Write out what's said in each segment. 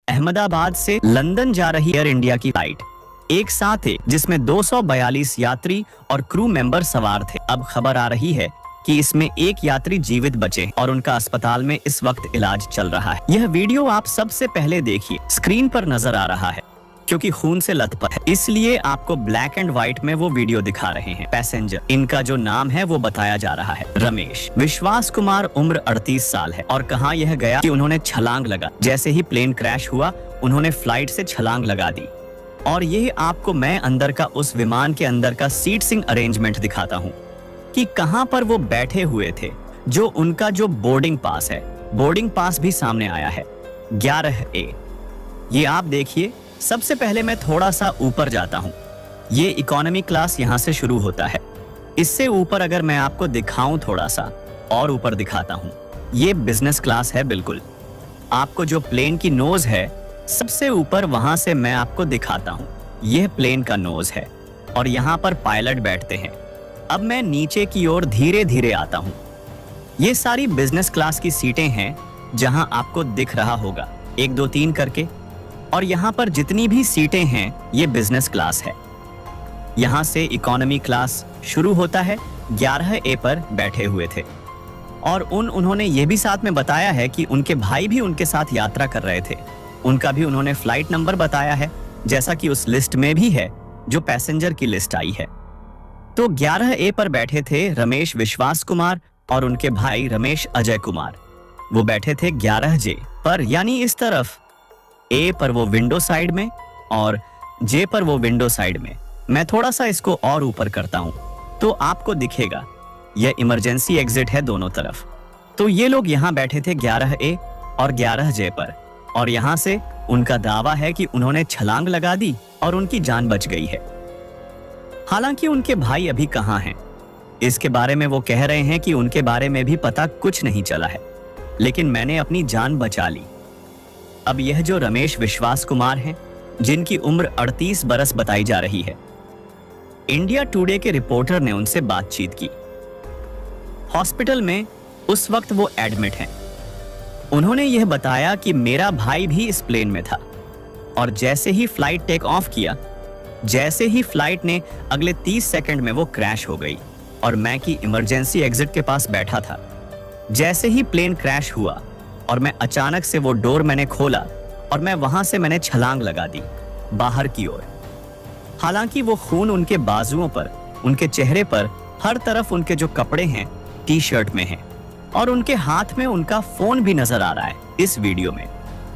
अहमदाबाद से लंदन जा रही एयर इंडिया की फ्लाइट एक साथ थे, जिसमें 242 यात्री और क्रू मेंबर सवार थे। अब खबर आ रही है कि इसमें एक यात्री जीवित बचे और उनका अस्पताल में इस वक्त इलाज चल रहा है। यह वीडियो आप सबसे पहले देखिए, स्क्रीन पर नजर आ रहा है क्योंकि खून से लथपथ है, इसलिए आपको ब्लैक एंड व्हाइट में वो वीडियो दिखा रहे हैं। पैसेंजर, इनका जो नाम है वो बताया जा रहा है रमेश विश्वास कुमार, उम्र 38 साल है। और कहा यह गया कि उन्होंने छलांग लगा, जैसे ही प्लेन क्रैश हुआ उन्होंने फ्लाइट से छलांग लगा दी। और ये आपको मैं अंदर का, उस विमान के अंदर का सीटिंग अरेंजमेंट दिखाता हूँ कि कहां पर वो बैठे हुए थे। जो उनका जो बोर्डिंग पास है, बोर्डिंग पास भी सामने आया है 11A। ये आप देखिए। सबसे पहले मैं थोड़ा सा ऊपर जाता हूँ। ये इकोनॉमी क्लास यहाँ से शुरू होता है। इससे ऊपर अगर मैं आपको दिखाऊं, थोड़ा सा और ऊपर दिखाता हूँ, ये बिजनेस क्लास है। बिल्कुल आपको जो प्लेन की नोज है सबसे ऊपर, वहां से मैं आपको दिखाता हूँ। यह प्लेन का नोज है और यहाँ पर पायलट बैठते हैं। अब मैं नीचे की ओर धीरे धीरे आता हूँ। ये सारी बिजनेस क्लास की सीटें हैं, जहां आपको दिख रहा होगा 1 2 3 करके। और यहाँ पर जितनी भी सीटें हैं ये बिजनेस क्लास है। यहाँ से इकोनॉमी क्लास शुरू होता है। 11A पर बैठे हुए थे और उन्होंने ये भी साथ में बताया है कि उनके भाई भी उनके साथ यात्रा कर रहे थे। उनका भी उन्होंने फ्लाइट नंबर बताया है, जैसा कि उस लिस्ट में भी है जो पैसेंजर की लिस्ट आई है। तो 11A पर बैठे थे रमेश विश्वास कुमार और उनके भाई रमेश अजय कुमार। वो बैठे थे 11J पर, यानी इस तरफ। A पर वो विंडो साइड में और J पर वो विंडो साइड में। मैं थोड़ा सा इसको और ऊपर करता हूं तो आपको दिखेगा यह इमरजेंसी एग्जिट है दोनों तरफ। तो ये लोग यहाँ बैठे थे 11A और 11J पर, और यहाँ से उनका दावा है कि उन्होंने छलांग लगा दी और उनकी जान बच गई है। हालांकि उनके भाई अभी कहाँ हैं, इसके बारे में वो कह रहे हैं कि उनके बारे में भी पता कुछ नहीं चला है, लेकिन मैंने अपनी जान बचा ली। अब यह जो रमेश विश्वास कुमार हैं, जिनकी उम्र 38 बरस बताई जा रही है, इंडिया टुडे के रिपोर्टर ने उनसे बातचीत की। हॉस्पिटल में उस वक्त वो एडमिट हैं। उन्होंने यह बताया कि मेरा भाई भी इस प्लेन में था और जैसे ही फ्लाइट टेक ऑफ किया, जैसे ही फ्लाइट ने अगले 30 सेकंड में वो क्रैश हो गई और मैं की इमरजेंसी एग्जिट के पास बैठा था। जैसे ही प्लेन क्रैश हुआ और मैं अचानक से वो डोर मैंने खोला और मैं वहां से मैंने छलांग लगा दी बाहर की ओर। हालांकि वो खून उनके बाजुओं पर, उनके चेहरे पर, हर तरफ उनके जो कपड़े हैं टी शर्ट में हैं और उनके हाथ में उनका फोन भी नजर आ रहा है इस वीडियो में।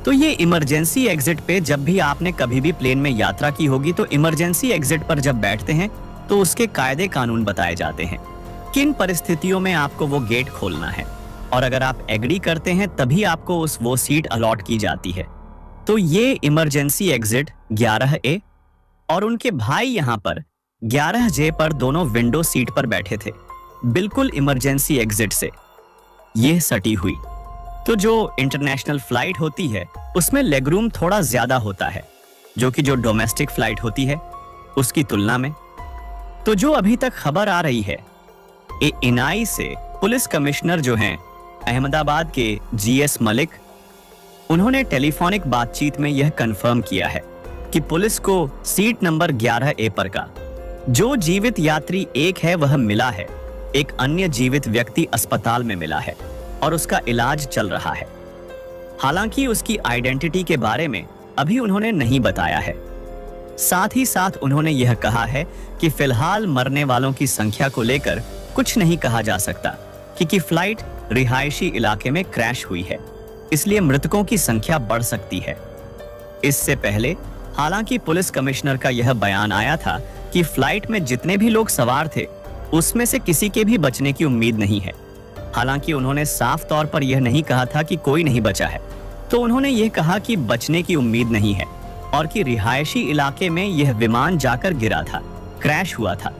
तो ये इमरजेंसी एग्जिट पे, जब भी आपने कभी भी प्लेन में यात्रा की होगी तो इमरजेंसी एग्जिट पर जब बैठते हैं तो उसके कायदे कानून बताए जाते हैं, किन परिस्थितियों में आपको वो गेट खोलना है, और अगर आप एग्री करते हैं तभी आपको वो सीट अलॉट की जाती है। तो ये इमरजेंसी एग्जिट 11A और उनके भाई यहाँ पर 11J पर दोनों विंडो सीट पर बैठे थे, बिल्कुल इमरजेंसी एग्जिट से यह सटी हुई। तो जो इंटरनेशनल फ्लाइट होती है उसमें लेग रूम थोड़ा ज्यादा होता है, जो कि जो डोमेस्टिक फ्लाइट होती है उसकी तुलना में। तो जो अभी तक खबर आ रही है, एएनआई से पुलिस कमिश्नर जो हैं अहमदाबाद के GS मलिक, उन्होंने टेलीफोनिक बातचीत में यह कंफर्म किया है कि पुलिस को सीट नंबर 11A पर का जो जीवित यात्री एक है वह मिला है। एक अन्य जीवित व्यक्ति अस्पताल में मिला है और उसका इलाज चल रहा है। हालांकि उसकी आइडेंटिटी के बारे में अभी उन्होंने नहीं बताया है। साथ ही साथ उन्होंने यह कहा है कि फिलहाल मरने वालों की संख्या को लेकर कुछ नहीं कहा जा सकता, क्योंकि फ्लाइट रिहायशी इलाके में क्रैश हुई है, इसलिए मृतकों की संख्या बढ़ सकती है। इससे पहले हालांकि पुलिस कमिश्नर का यह बयान आया था कि फ्लाइट में जितने भी लोग सवार थे उसमें से किसी के भी बचने की उम्मीद नहीं है। हालांकि उन्होंने साफ तौर पर यह नहीं कहा था कि कोई नहीं बचा है, तो उन्होंने यह कहा कि बचने की उम्मीद नहीं है और कि रिहायशी इलाके में यह विमान जाकर गिरा था, क्रैश हुआ था,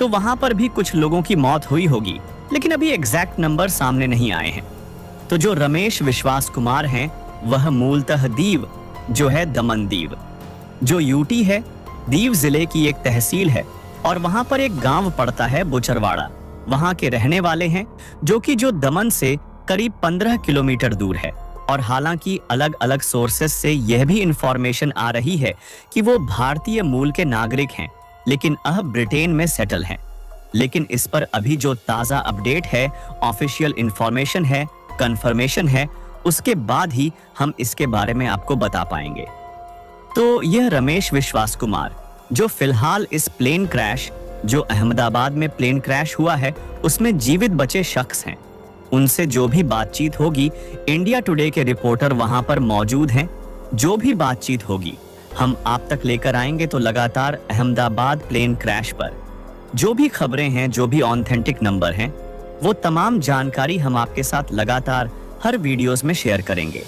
तो वहां पर भी कुछ लोगों की मौत हुई होगी, लेकिन अभी एग्जैक्ट नंबर सामने नहीं आए हैं। तो जो रमेश विश्वास कुमार हैं वह मूलतः दीव, जो है दमन दीव, जो यूटी है, दीव जिले की एक तहसील है और वहां पर एक गांव पड़ता है बुचरवाड़ा, वहां के रहने वाले हैं, जो कि जो दमन से करीब 15 किलोमीटर दूर है और हालांकि अलग अलग सोर्सेस से यह भी इंफॉर्मेशन आ रही है कि वो भारतीय मूल के नागरिक हैं, लेकिन अब ब्रिटेन में सेटल हैं। लेकिन इस पर अभी जो ताज़ा अपडेट है, ऑफिशियल इंफॉर्मेशन है, कंफर्मेशन है, उसके बाद ही हम इसके बारे में आपको बता पाएंगे। तो यह रमेश विश्वास कुमार, जो फिलहाल इस प्लेन क्रैश, जो अहमदाबाद में प्लेन क्रैश हुआ है, उसमें जीवित बचे शख्स हैं। उनसे जो भी बातचीत होगी, इंडिया टुडे के रिपोर्टर वहां पर मौजूद हैं। जो भी बातचीत होगी हम आप तक लेकर आएंगे। तो लगातार अहमदाबाद प्लेन क्रैश पर जो भी खबरें हैं, जो भी ऑथेंटिक नंबर हैं, वो तमाम जानकारी हम आपके साथ लगातार हर वीडियोस में शेयर करेंगे।